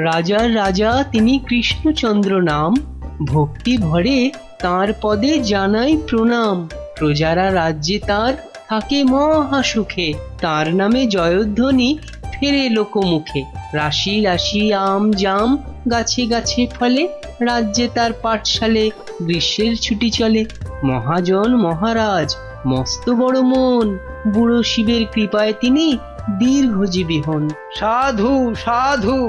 রাজার রাজা তিনি কৃষ্ণচন্দ্র নাম, ভক্তি ভরে তাঁর পদে জানাই প্রণাম। প্রজারা রাজ্যে তার থাকে মহা সুখে, তার নামে জয়ধ্বনি ফেরে লোকমুখে। রাশি রাশি আম জাম গাছে গাছে ফলে, রাজ্যে তার পাঠশালে গ্রীষ্মের ছুটি চলে। মহাজন মহারাজ মস্ত বড় মন, বুড়ো শিবের কৃপায় তিনি দীর্ঘজীবী হন। সাধু সাধু,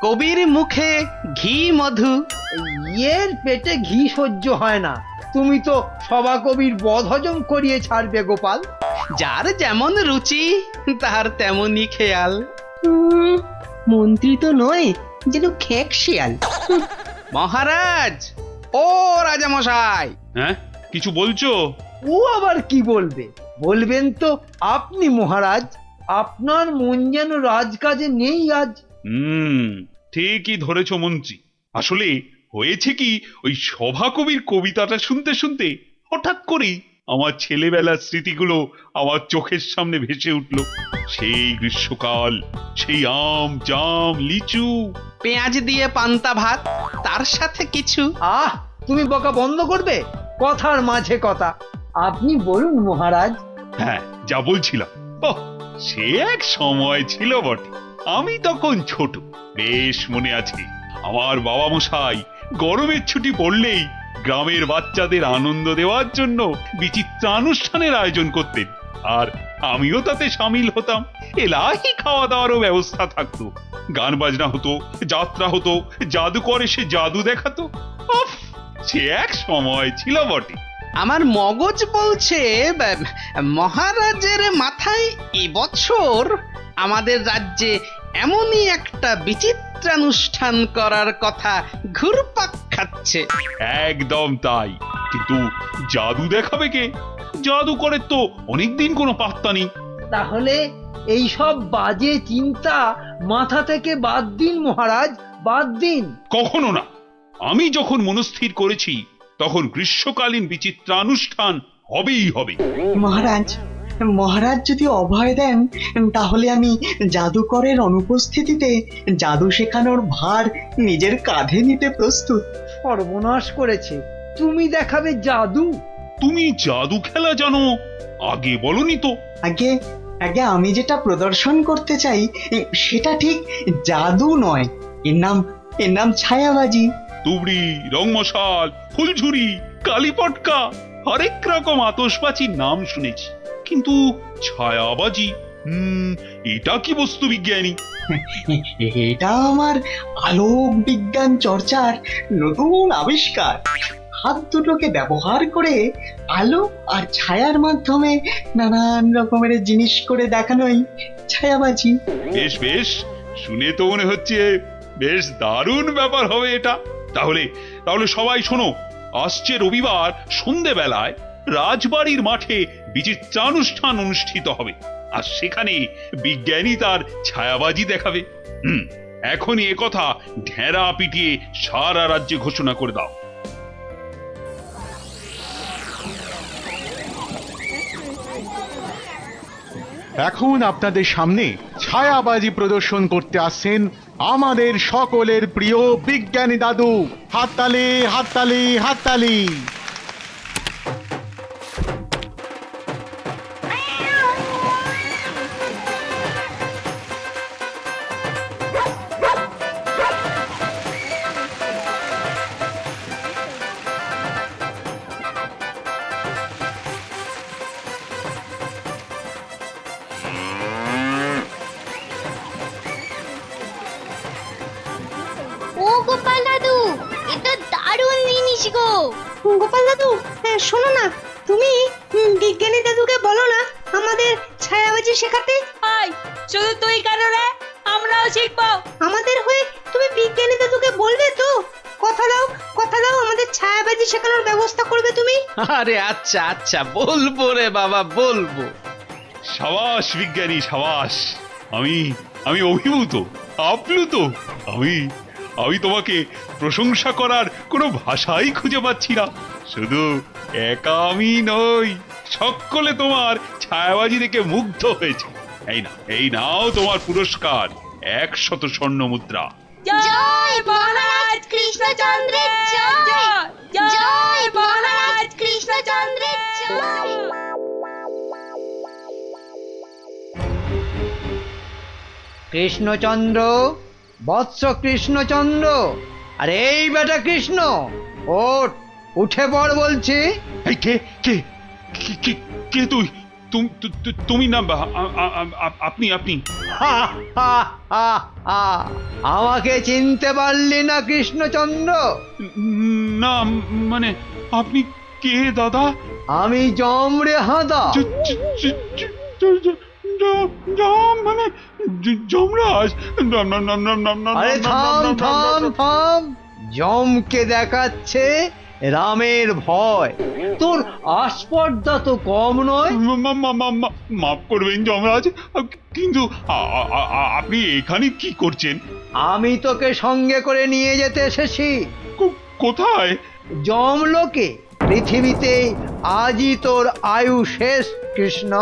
কবির মুখে ঘি মধু। ইয়ের পেটে ঘি সহ্য হয় না, তুমি তো সভা কবির বদ হজম করিয়ে ছাড়বে গোপাল। যার যেমন রুচি তার তেমনই খেয়াল। মন্ত্রী তো নয়, যেন খেক শিয়াল। মহারাজ, ও রাজামশাই। হ্যাঁ, কিছু বলছো? ও আবার কি বলবে? বলবেন তো আপনি মহারাজ, আপনার মন যেন রাজকাজে নেই আজ। ঠিকই ধরেছো মন্ত্রী। আসলে হয়েছে কি, ওই সভাকবির কবিতাটা শুনতে শুনতে হঠাৎ করেই আমার ছেলেবেলার স্মৃতিগুলো আমার চোখের সামনে ভেসে উঠল। সেই গ্রীষ্মকাল, সেই আম জাম লিচু, পেঁয়াজ দিয়ে পান্তা ভাত, তার সাথে কিছু। আহ, তুমি বকা বন্ধ করবে? কথার মাঝে কথা, আপনি বলুন মহারাজ। হ্যাঁ, যা বলছিলাম, ওহ, সে এক সময় ছিল বটে। আমি তখন ছোট, বেশ মনে আছে। আমার বাবা মশাই গরমের ছুটি পড়লেই গ্রামের বাচ্চাদের আনন্দ দেওয়ার জন্য বিচিত্রানুষ্ঠানের আয়োজন করতেন, আর আমিও তাতে সামিল হতাম। এলাহি খাওয়া দাওয়ারও ব্যবস্থা থাকতো, গান বাজনা হতো, যাত্রা হতো, জাদুকর এসে জাদু দেখাতো। উফ, সে এক সময় ছিল বটে। আমার মগজ বলছে মহারাজের মাথায় এবছর আমাদের রাজ্যে এমনই একটা বিচিত্রানুষ্ঠান করার কথা ঘুরপাক খাচ্ছে। একদম তাই, কিন্তু জাদু দেখাবে কে? জাদুকরের তো অনেকদিন কোনো পাত্তা নেই। তাহলে এই সব বাজে চিন্তা মাথা থেকে বাদ দিন মহারাজ, বাদ দিন। কখনো না। আমি যখন মনস্থির করেছি তখন গ্রীষ্মকালীন বিচিত্রানুষ্ঠান হবেই হবে। মহারাজ, মহারাজ যদি অভয় দেন তাহলে আমি জাদুকরের অনুপস্থিতিতে জাদু শেখানোর ভার নিজের কাঁধে নিতে প্রস্তুত। সর্বনাশ করেছে, তুমি দেখাবে জাদু? তুমি জাদু খেলা জানো? আগে বলনি তো। আগে আগে আমি যেটা প্রদর্শন করতে চাই সেটা ঠিক জাদু নয়, এর নাম ছায়াবাজি। তুবড়ি, রংমশাল, ফুলঝুরি, কালীপটকা, হরেক রকম আতশবাজির নাম শুনেছি, কিন্তু ছায়াবাজি, এটা কি বস্তু বিজ্ঞানী? এটা আমার আলোক বিজ্ঞান চর্চার নতুন আবিষ্কার। হাত দুটোকে ব্যবহার করে আলো আর ছায়ার মাধ্যমে নানান রকমের জিনিস করে দেখানোই ছায়াবাজি। বেশ বেশ, শুনে তো মনে হচ্ছে বেশ দারুণ ব্যাপার হবে এটা। তাহলে তাহলে সবাই শোনো, আসছে রবিবার সন্ধেবেলায় রাজবাড়ির মাঠে বিচিত্রানুষ্ঠান অনুষ্ঠিত হবে, আর সেখানে বিজ্ঞানী তার ছায়াবাজি দেখাবে। এখনই একথা ঢেরা পিটিয়ে সারা রাজ্যে ঘোষণা করে দাও। এখন আপনাদের সামনে ছায়াবাজি প্রদর্শন করতে আসছেন আমাদের সকলের প্রিয় বিজ্ঞানী দাদু। হাততালি, হাততালি, হাততালি। ও গোপাল দাদু, এটা দারুণ জিনিস গো। গোপাল দাদু, শোনো না, তুমি বিজ্ঞানী দাদুকে বলো না আমাদের ছায়াবাজি শেখাতে। আয়, শুধু তুই কেন রে? আমরাও শিখবো। আমাদের হয়ে তুমি বিজ্ঞানী দাদুকে বলবে তো? কথা দাও, কথা দাও, আমাদের ছায়াবাজি শেখানোর ব্যবস্থা করবে তুমি। আরে আচ্ছা আচ্ছা, বলবো রে বাবা, বলবো। সাবাস বিজ্ঞানী, সাবাস। আমি আমি অভিভূত, আপ্লুত। আমি তোমাকে প্রশংসা করার কোনো ভাষাই খুঁজে পাচ্ছি না। শুধু একা আমি নই, সকলে তোমার ছায়াবাজি দেখে মুগ্ধ হয়েছে। এই নাও তোমার পুরস্কার, 100 স্বর্ণ মুদ্রা। জয় মহারাজ কৃষ্ণচন্দ্রের জয় জয় মহারাজ কৃষ্ণচন্দ্রের জয়। কৃষ্ণচন্দ্র, বৎস কৃষ্ণচন্দ্র, আরে এই বেটা কৃষ্ণ, ওঠ, উঠে পড় বলছি। এই কে কে কে- কে কে তুই তুমি না আপনি আপনি হা, হা, হা, হা। আমাকে চিনতে পারলি না কৃষ্ণচন্দ্র? না মানে আপনি কে দাদা? আমি যম রে হাঁদা। মানে যমরাজ? আরে থাম থাম থাম, যমকে দেখাচ্ছে রামের ভয়, তোর আস্পর্ধা তো কম নয়। মাফ করবেন যমরাজ, কিন্তু আপনি এখানে কি করছেন? আমি তোকে সঙ্গে করে নিয়ে যেতে এসেছি কোথায়? যমলোকে। পৃথিবীতে আজই তোর আয়ু শেষ কৃষ্ণ।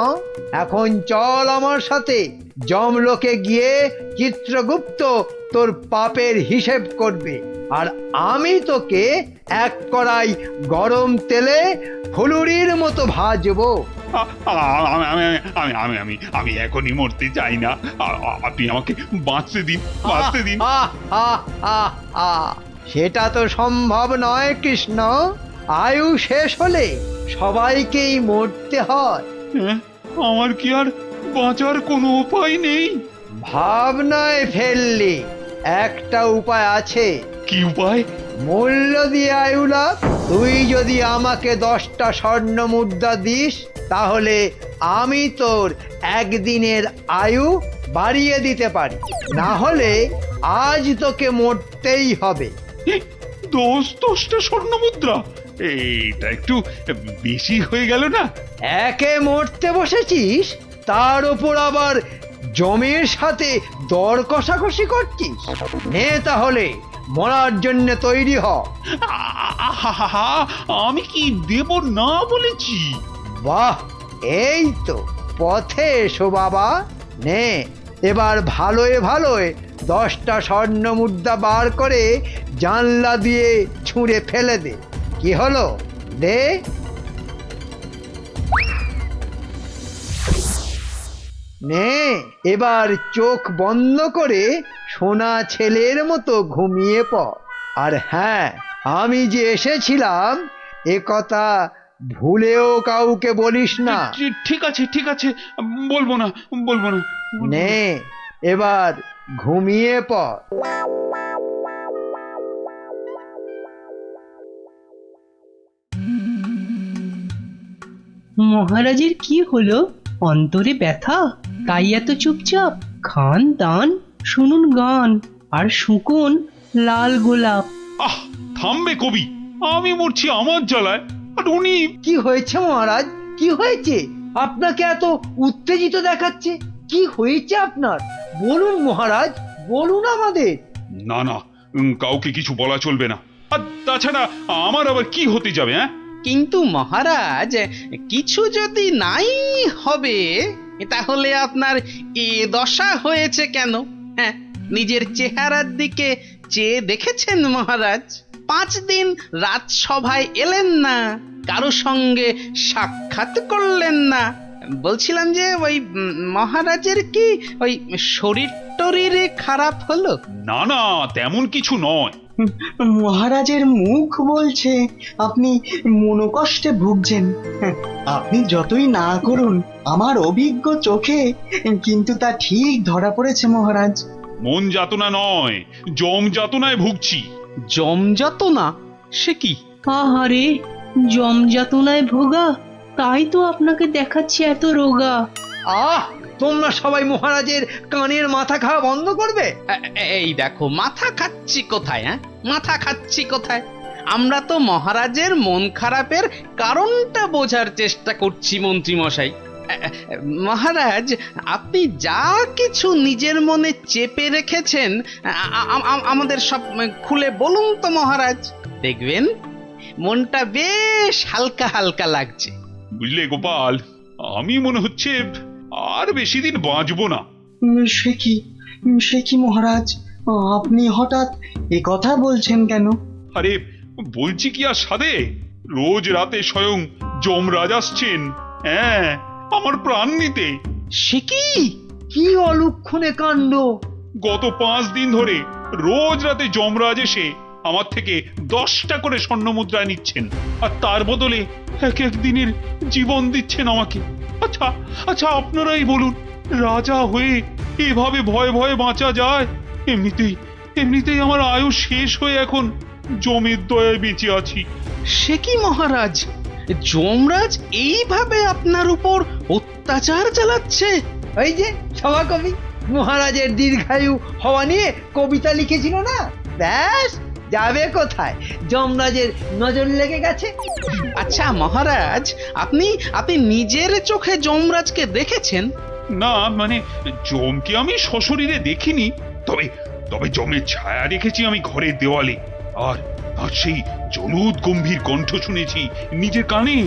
এখন চল আমার সাথে, যমলোকে গিয়ে চিত্রগুপ্ত তোর পাপের হিসেব করবে, আর আমি তোকে এক কড়াই গরম তেলে ফুলুরির মতো ভাজবো। আমি আমি আমি আমি আমি আমি এখনই মরতে চাই না, আপনি আমাকে বাঁচতে দিন, বাঁচতে দিন। আহ, আহ, আহ, আহ। সেটা তো সম্ভব নয় কৃষ্ণ। আয়ু শেষ হলে সবাইকেই মরতে হয়। হ্যাঁ, আমার কি আর বাঁচার কোনো উপায় নেই? ভাবনায় ফেললি, একটা উপায় আছে। কি উপায়? মূল্য দিয়ে আয়ু লাভ। তুই যদি আমাকে 10টা স্বর্ণ মুদ্রা দিস, তাহলে আমি তোর একদিনের আয়ু বাড়িয়ে দিতে পারি, না হলে আজ তোকে মরতেই হবে। 10টা স্বর্ণ মুদ্রা? এইটা একটু বেশি হয়ে গেল না? একে মরতে বসেছিস, তার উপর আবার জমির সাথে দর কষাকষি করছিস। নে তাহলে, মরার জন্য তৈরি হ। আহা, আমি কি দেব না বলেছি? বাহ, এই তো পথে এসো বাবা। নে, এবার ভালোয় ভালোয় 10টা স্বর্ণ মুদ্রা বার করে জানলা দিয়ে ছুঁড়ে ফেলে দে। কি হলো, দে। নে, এবার চোখ বন্ধ করে সোনা ছেলের মতো ঘুমিয়ে পড়। আর হ্যাঁ, আমি যে এসেছিলাম এ কথা ভুলেও কাউকে বলিস না। ঠিক আছে ঠিক আছে, বলবো না বলবো না। নে, এবার ঘুমিয়ে পড়। মহারাজের কি হলো? অন্তরে ব্যথা, তাই এত চুপচাপ? খান দান, শুনুন গান, আর শুকুন লাল গোলাপ। আহ, থামবে কবি, আমি মরছি আমার জ্বালায়, আর উনি। কি হয়েছে মহারাজ, কি হয়েছে? আপনাকে এত উত্তেজিত দেখাচ্ছে, কি হয়েছে আপনার? বলুন মহারাজ, বলুন আমাদের। না না, কাউকে কিছু বলা চলবে না। আর তাছাড়া আমার আবার কি হতে যাবে? হ্যাঁ, কিন্তু মহারাজ, কিছু যদি নাই হবে, তাহলে আপনার এ দশা হয়েছে কেন? হ্যাঁ, নিজের চেহারার দিকে চেয়ে দেখেছেন মহারাজ? 5 দিন রাজসভায় এলেন না, কারো সঙ্গে সাক্ষাৎ করলেন না। বলছিলাম যে ওই মহারাজের কি ওই শরীর টরীরে খারাপ হলো? না না, তেমন কিছু নয়। মহারাজের মুখ বলছে আপনি মনোকষ্টে ভুগছেন। আপনি যতই না করুন, আমার অভিজ্ঞ চোখে কিন্তু তা ঠিক ধরা পড়েছে মহারাজ। মন যাতনা নয়, জম যাতনায় ভুগছি। জমযত না? সে কি? আহারে, জমযাতনায় ভোগা, তাই তো আপনাকে দেখাচ্ছে এত রোগা। আহ, তোমরা সবাই মহারাজের কানের মাথা খাওয়া বন্ধ করবে। এই দেখো, মাথা খাচ্ছি কোথায়? হ্যাঁ, মাথা খাচ্ছি কোথায়? আমরা তো মহারাজের মন খারাপের কারণটা বোঝার চেষ্টা করছি মন্ত্রী মশাই। মহারাজ, আপনি যা কিছু নিজের মনে চেপে রেখেছেন আমাদের সব খুলে বলুন তো মহারাজ। দেখবেন মনটা বেশ হালকা হালকা লাগছে। বুঝলে গোপাল, আমি মনে হচ্ছে আর বেশি দিন বাঁচবো না। সে কি, সে কি মহারাজ, আপনি হঠাৎ এ কথা বলছেন কেন? আরে বলছি কি আর সাধে, রোজ রাতে স্বয়ং যমরাজ আসছেন, হ্যাঁ, আমার প্রাণ নিতে। সে কি? কি অলক্ষণে কাণ্ড! গত 5 দিন ধরে রোজ রাতে যমরাজ এসে আমার থেকে 10টা করে স্বর্ণ মুদ্রা নিচ্ছেন, আর তার বদলে এক এক দিনের জীবন দিচ্ছেন আমাকে। আচ্ছা আচ্ছা, আপনারাই বলুন, রাজা হয়ে এভাবে ভয়ে ভয়ে বাঁচা যায়? এমনিতেই আমার আয়ু শেষ হয়ে এখন জমের দয়ায় বেঁচে আছি। সে কি মহারাজ, যমরাজ এইভাবে আপনার উপর অত্যাচার চালাচ্ছে? ওই যে সভাকবি মহারাজের দীর্ঘায়ু হওয়া নিয়ে কবিতা লিখেছিল না, ব্যাস যাবে কোথায়, যমরাজের নজর লেগে গেছে। আচ্ছা মহারাজ, আপনি আপনি নিজের চোখে যমরাজকে দেখেছেন? না মানে, জমকে আমি সশরীরে দেখিনি, তবে তবে জমের ছায়া দেখেছি আমি ঘরের দেওয়ালে, আর আর সেই জলুদ গম্ভীর কণ্ঠ শুনেছি নিজের কানে।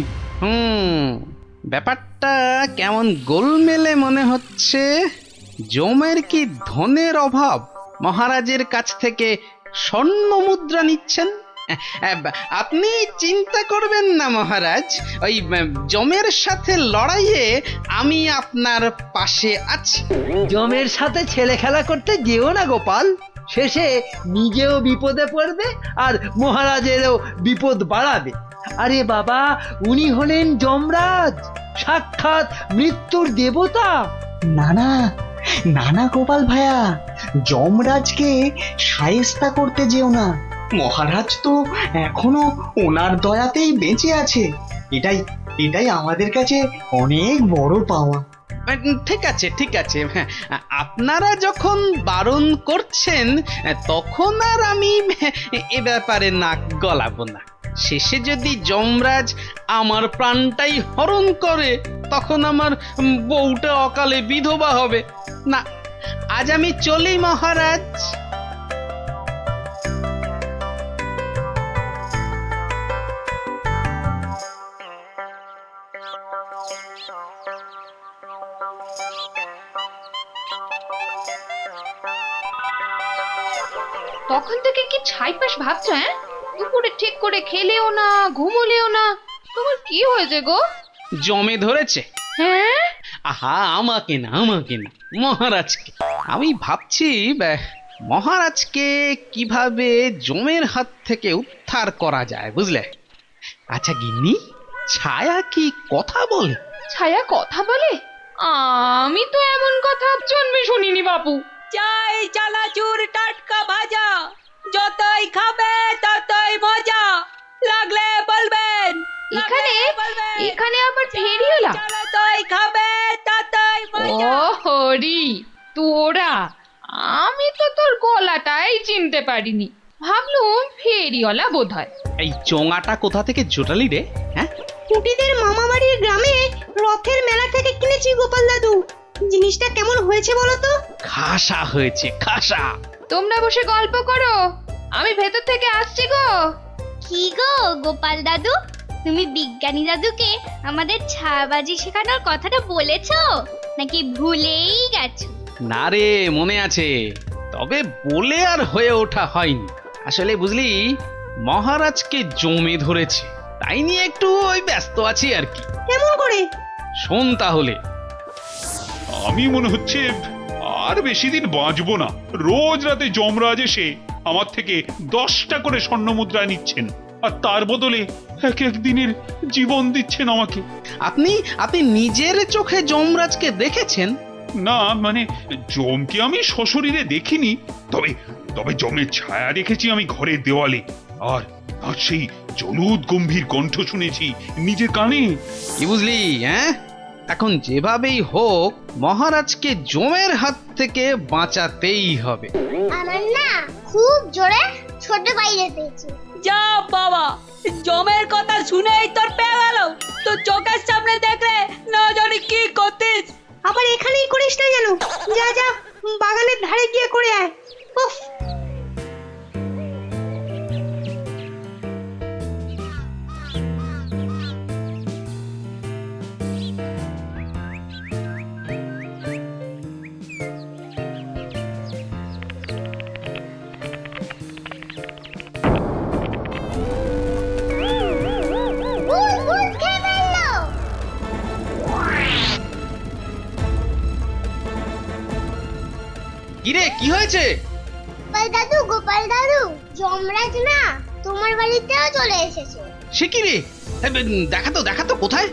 ব্যাপারটা কেমন গোলমেলে মনে হচ্ছে। জমের কি ধনের অভাব, মহারাজের কাছ থেকে স্বর্ণ মুদ্রা নিচ্ছেন? আপনি চিন্তা করবেন না মহারাজ, ওই জমের সাথে লড়াইয়ে আমি আপনার পাশে আছি। জমের সাথে ছেলে খেলা করতে যেও না গোপাল, শেষে নিজেও বিপদে পড়বে আর মহারাজেরও বিপদ বাড়াবে। আরে বাবা, উনি হলেন যমরাজ, সাক্ষাৎ মৃত্যুর দেবতা। না না, না না গোপাল ভাইয়া, যমরাজকে শায়েস্তা করতে যেও না। মহারাজ তো এখনো ওনার দয়াতেই বেঁচে আছে। এটাই আমাদের কাছে অনেক বড় পাওয়া। ঠিক আছে ঠিক আছে, হ্যাঁ, আপনারা যখন বারণ করছেন তখন আর আমি এ ব্যাপারে নাক গলাবো না। শেষে যদি যমরাজ আমার প্রাণটাই হরণ করে, তখন আমার বউটা অকালে বিধবা হবে। না, আজ আমি চলি মহারাজ। তখন থেকে কি ছাইপাশ ভাবছো? হ্যাঁ, দুপুরে ঠিক করে খেলেও না, ঘুমোলেও না, তোমার কি হয়েছে গো? জমে ধরেছে। হ্যাঁ, আহা, আমাকে না মহারাজকে। আমি ভাবছি মহারাজকে কিভাবে জমের হাত থেকে উদ্ধার করা যায়, বুঝলে? আচ্ছা গিন্নি, ছায়া কি কথা বলে? ছায়া কথা বলে? আমি তো এমন কথা জন্মে শুনিনি বাপু। চাই চানাচুর টাটকা ভাজা, যতই খাবে ততই মজা, লাগলে বলবেন। এখানে আবার ফেরিওলা? যতই খাবে ততই মজা। ও হরি তোরা, আমি তো তোর গলাটাই চিনতে পারিনি, ভাবলুম ফেরিওয়ালা বোধ হয়। এই চোঙাটা কোথা থেকে জোটালি রে? হ্যাঁ, কুটিদের মামা বাড়ির গ্রামে রথের মেলা থেকে কিনেছি গোপাল দাদু। জিনিসটা কেমন হয়েছে বলো তো? খাসা হয়েছে, খাসা। তোমরা বসে গল্প করো, আমি ভেতর থেকে আসছি গো। কি গো গোপাল দাদু, তুমি বিজ্ঞানী দাদুকে আমাদের ছায়াবাজি শেখানোর কথাটা বলেছো নাকি ভুলেই গেছো? না রে, মনে আছে, তবে বলে আর হয়ে ওঠা হয়নি। আসলে বুঝলি, মহারাজকে জমে ধরেছে, তাই নিয়ে একটু ওই ব্যস্ত আছি আর কি। কেমন করে? শোন তাহলে। আমি মনে হচ্ছে আর বেশি দিন বাঁচবো না। রোজ রাতে যমরাজ এসে আমার থেকে 10টা করে স্বর্ণ মুদ্রা নিচ্ছেন, আর তার বদলে এক এক দিনের জীবন দিচ্ছেন আমাকে। আপনি নিজের চোখে যমরাজকে দেখেছেন? না মানে, জমকে আমি সশরীরে দেখিনি, তবে তবে জমের ছায়া দেখেছি আমি ঘরের দেওয়ালে, আর আর সেই জলুদ গম্ভীর কণ্ঠ শুনেছি নিজের কানে। কি বুঝলি? হ্যাঁ, এখন যেভাবেই হোক মহারাজকে জমের হাত থেকে বাঁচাতেই হবে। আমার না খুব জোরে ছোট বাইরে পেয়েছে। যা বাবা, জমের কথা শুনেই তোর পেয়ে গেল, তো চোখের সামনে দেখলে না জানি কি করতিস। আবার এখানেই করিস না যেন, যা যা বাগানের ধারে গিয়ে করে আয়। উফ, কিরে কি হয়েছে? গোপাল দাদু যমরাজ না তোমার বাড়িতেও চলে এসেছে। সে কি রে? দেখা তো কোথায়?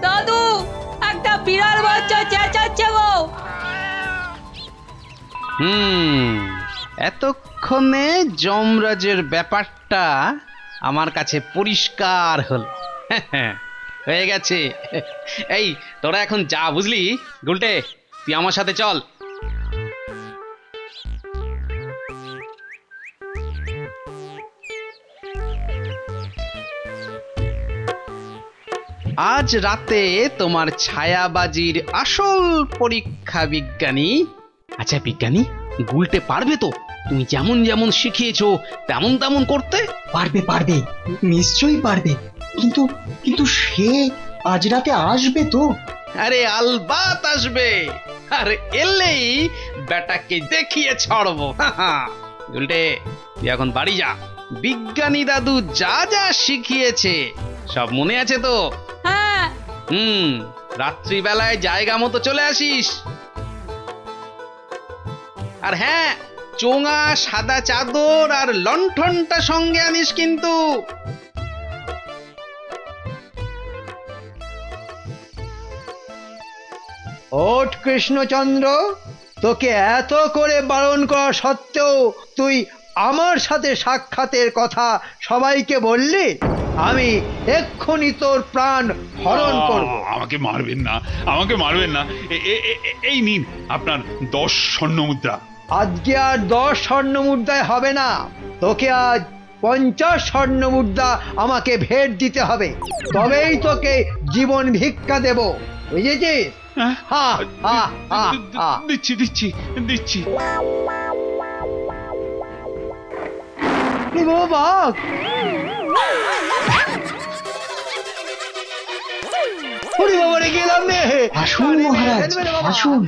দাদু একটা বিড়াল বাচ্চা চেঁচাচ্ছে গো। এতক্ষণে যমরাজের ব্যাপারটা আমার কাছে পরিষ্কার হল। হয়ে গেছে। এই তোরা এখন যা, বুঝলি? গুলটে, তুই আমার সাথে চল। আজ রাতে তোমার ছায়াবাজির আসল পরীক্ষা বিজ্ঞানী। আচ্ছা বিজ্ঞানী, গুলটে পারবে তো তুমি যেমন যেমন শিখিয়েছো তেমন তেমন করতে? পারবে পারবে, নিশ্চয়ই পারবে। কিন্তু কিন্তু সে আজ রাতে আসবে তো? আরে আলবাত আসবে, আর এলেই বেটাকে দেখিয়ে ছাড়বো। গুলটে, তুই এখন বাড়ি যা। বিজ্ঞানী দাদু যা যা শিখিয়েছে সব মনে আছে তো? হ্যাঁ। রাত্রিবেলায় জায়গা মতো চলে আসিস। আর হ্যাঁ, চোঙা, সাদা চাদর আর লণ্ঠনটা সঙ্গে আনিস কিন্তু। ওঠ কৃষ্ণচন্দ্র, তোকে এত করে বারণ করা সত্ত্বেও তুই আমার সাথে সাক্ষাতের কথা সবাইকে বললি। আমি এক্ষুনি তোর প্রাণ হরণ করব। আমাকে মারবেন না, আমাকে মারবেন না। এই নিন আপনার 10 স্বর্ণ মুদ্রা। আজকে আর 10 স্বর্ণ মুদ্রায় হবে না, তোকে আজ 50 স্বর্ণ মুদ্রা আমাকে ভেট দিতে হবে, তবেই তোকে জীবন ভিক্ষা দেব, বুঝেছিস? হ্যাঁ? হা হা হা হা। দিচ্ছি দিচ্ছি দিচ্ছি। এ বাবা, ওরে বাবা রে, গেলাম রে। আসুন মহারাজ, আসুন।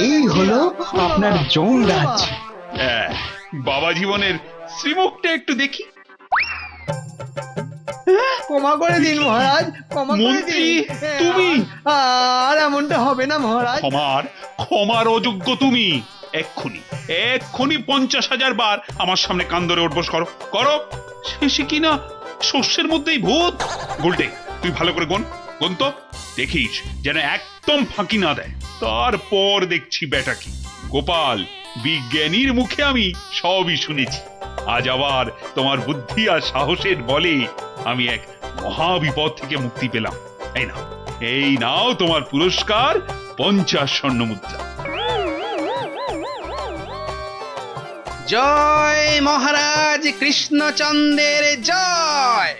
এই হলো আপনার যমরাজ। বাবা জীবনের শ্রীমুখটা একটু দেখি। ক্ষমা করে দিন মহারাজ, ক্ষমা করে মন্ত্রী, দিন। তুমি? আর এমনটা হবে না মহারাজ। ক্ষমার অযোগ্য তুমি। এক্ষুনি 50,000 বার আমার সামনে কান ধরে উঠবোস করো করো। শেষে কিনা শস্যের মধ্যেই ভূত। গুলটে, তুই ভালো করে গুন তো, দেখিস যেন একদম ফাঁকি না দেয়। তারপর দেখছি বেটা কি। গোপাল, বিজ্ঞানীর মুখে আমি সবই শুনেছি। আজ আবার তোমার বুদ্ধি আর সাহসের বলে আমি এক মহাবিপদ থেকে মুক্তি পেলাম। এই নাও তোমার পুরস্কার, 50 স্বর্ণ মুদ্রা। জয় মহারাজ কৃষ্ণচন্দ্রের জয়।